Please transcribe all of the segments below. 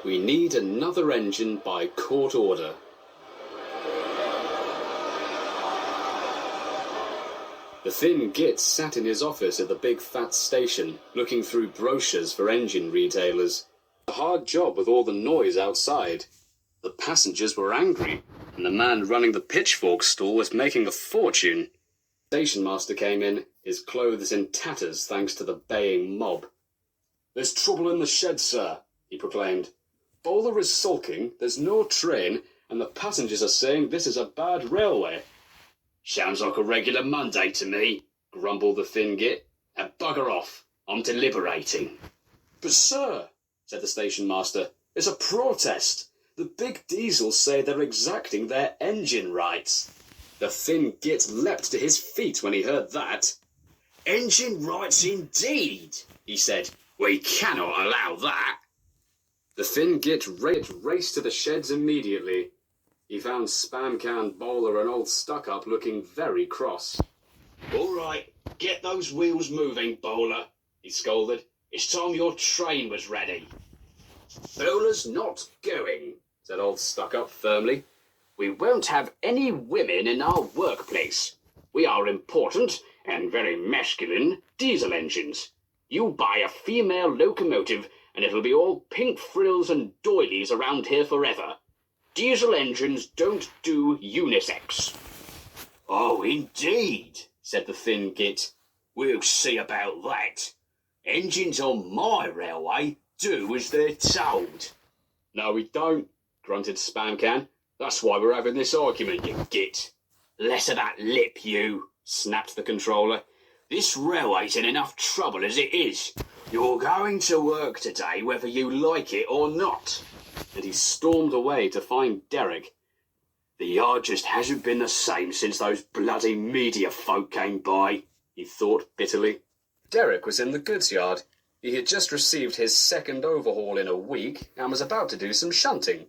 We need another engine by court order. The thin git sat in his office at the big fat station, looking through brochures for engine retailers. A hard job with all the noise outside. The passengers were angry, and the man running the pitchfork stall was making a fortune. The station master came in, his clothes in tatters thanks to the baying mob. "There's trouble in the shed, sir," he proclaimed. "Bowler is sulking, there's no train, and the passengers are saying this is a bad railway." "Sounds like a regular Monday to me," grumbled the thin git. "And bugger off. I'm deliberating." "But, sir," said the station master, "it's a protest. The big diesels say they're exacting their engine rights." The thin git leapt to his feet when he heard that. "Engine rights indeed," he said. "We cannot allow that." The thin git raced to the sheds immediately. He found Spam Can, Bowler and old Stuck-Up looking very cross. "All right, get those wheels moving, Bowler," he scolded. "It's time your train was ready." "Bowler's not going," said old Stuck-Up firmly. "We won't have any women in our workplace. We are important, and very masculine, diesel engines. You buy a female locomotive, and it'll be all pink frills and doilies around here forever. Diesel engines don't do unisex." "Oh, indeed," said the thin git. "We'll see about that. Engines on my railway do as they're told." "No, we don't," grunted Spam Can. "That's why we're having this argument, you git." "Less of that lip, you," snapped the controller. "This railway's in enough trouble as it is. You're going to work today whether you like it or not." And he stormed away to find Derek. "The yard just hasn't been the same since those bloody media folk came by," he thought bitterly. Derek was in the goods yard. He had just received his second overhaul in a week and was about to do some shunting.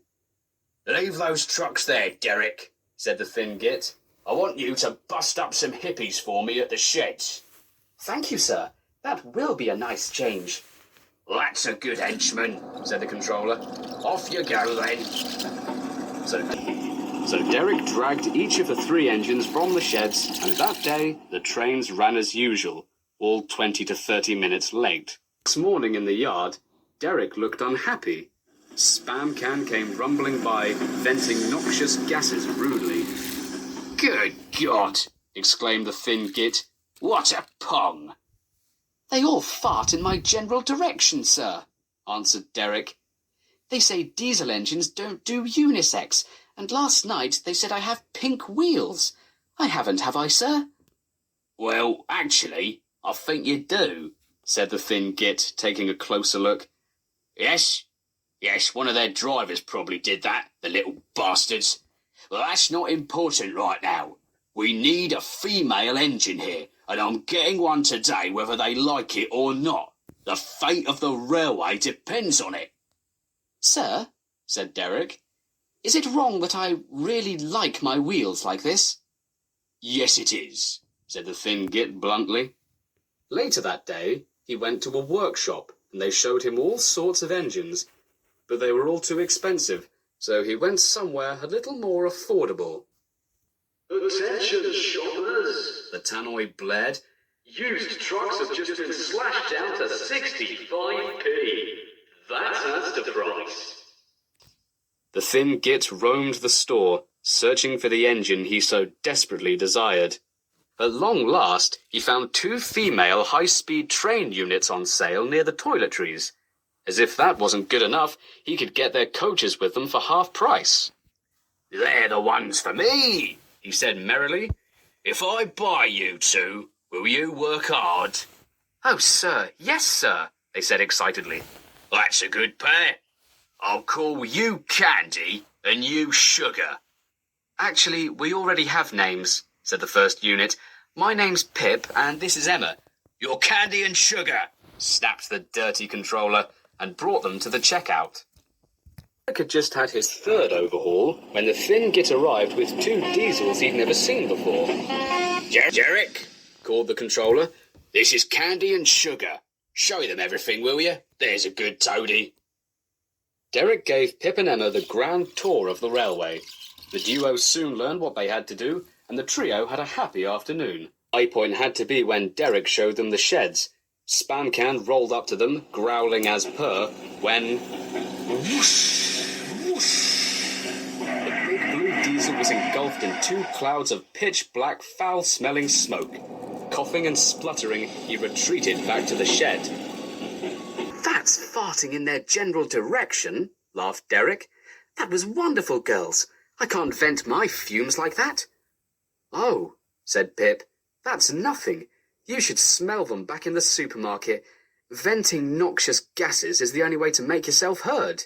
"Leave those trucks there, Derek," said the thin git. "I want you to bust up some hippies for me at the sheds." "Thank you, sir. That will be a nice change." "That's a good henchman," said the controller. "Off you go, then." So Derek dragged each of the 3 engines from the sheds, and that day the trains ran as usual, all 20 to 30 minutes late. This morning in the yard, Derek looked unhappy. Spam Can came rumbling by, venting noxious gases rudely. "Good God!" exclaimed the thin git. "What a pong!" "They all fart in my general direction, sir," answered Derek. "They say diesel engines don't do unisex, and last night they said I have pink wheels. I haven't, have I, sir?" "Well, actually, I think you do," said the thin git, taking a closer look. Yes, one of their drivers probably did that, the little bastards. Well, that's not important right now. We need a female engine here, and I'm getting one today whether they like it or not. The fate of the railway depends on it." "Sir," said Derek, "is it wrong that I really like my wheels like this?" "Yes, it is," said the thin git bluntly. Later that day, he went to a workshop, and they showed him all sorts of engines, but they were all too expensive, so he went somewhere a little more affordable. "Attention, shoppers," the tannoy blared. "Used trucks have just been slashed down to 65p. That's the price." The thin git roamed the store, searching for the engine he so desperately desired. At long last, he found 2 female high-speed train units on sale near the toiletries. As if that wasn't good enough, he could get their coaches with them for half price. "They're the ones for me," he said merrily. "If I buy you 2, will you work hard?" "Oh, sir, yes, sir," they said excitedly. "That's a good pair. I'll call you Candy and you Sugar." "Actually, we already have names," said the first unit. "My name's Pip, and this is Emma." "You're Candy and Sugar," snapped the dirty controller, and brought them to the checkout. Derek had just had his 3rd overhaul when the thin git arrived with 2 diesels he'd never seen before. Derek, called the controller. "This is Candy and Sugar. Show them everything, will you? There's a good toady." Derek gave Pip and Emma the grand tour of the railway. The duo soon learned what they had to do, and the trio had a happy afternoon. High point had to be when Derek showed them the sheds. Spam Can rolled up to them, growling as per, when... whoosh, whoosh. The big blue diesel was engulfed in 2 clouds of pitch-black, foul-smelling smoke. Coughing and spluttering, he retreated back to the shed. "That's farting in their general direction," laughed Derek. "That was wonderful, girls. I can't vent my fumes like that." "Oh," said Pip, "that's nothing. You should smell them back in the supermarket. Venting noxious gases is the only way to make yourself heard.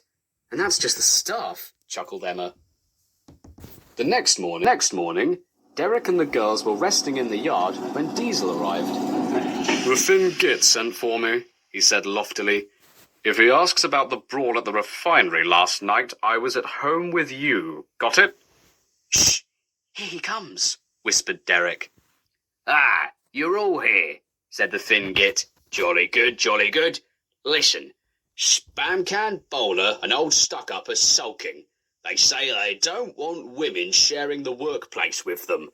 And that's just the start," chuckled Emma. The next morning, Derek and the girls were resting in the yard when Diesel arrived. "The thin git sent for me," he said loftily. "If he asks about the brawl at the refinery last night, I was at home with you. Got it?" "Shh! Here he comes," whispered Derek. "Ah, you're all here," said the thin git. "Jolly good, jolly good. Listen, Spam Can, Bowler, and old Stuck-Up are sulking. They say they don't want women sharing the workplace with them.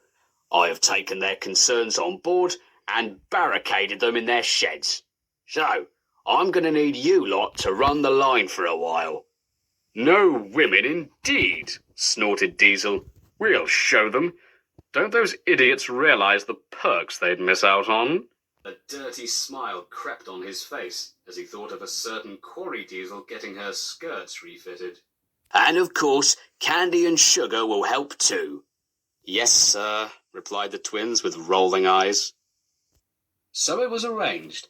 I have taken their concerns on board and barricaded them in their sheds. So, I'm going to need you lot to run the line for a while." "No women, indeed," snorted Diesel. "We'll show them. Don't those idiots realize the perks they'd miss out on?" A dirty smile crept on his face as he thought of a certain quarry Diesel getting her skirts refitted. "And of course, candy and sugar will help too." "Yes, sir," replied the twins with rolling eyes. So it was arranged.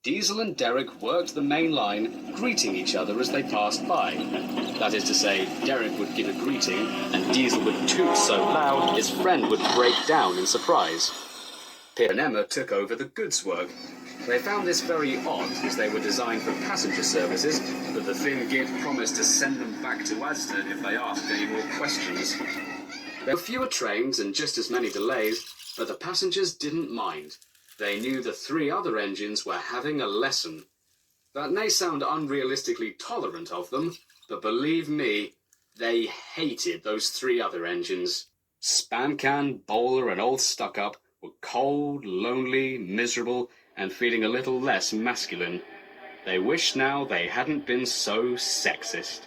Diesel and Derek worked the main line, greeting each other as they passed by. That is to say, Derek would give a greeting, and Diesel would toot so loud his friend would break down in surprise. Pip and Emma took over the goods work. They found this very odd, as they were designed for passenger services, but the thin git promised to send them back to Asda if they asked any more questions. There were fewer trains and just as many delays, but the passengers didn't mind. They knew the 3 other engines were having a lesson. That may sound unrealistically tolerant of them, but believe me, they hated those 3 other engines. Spam Can, Bowler, and old Stuck-Up were cold, lonely, miserable, and feeling a little less masculine. They wished now they hadn't been so sexist.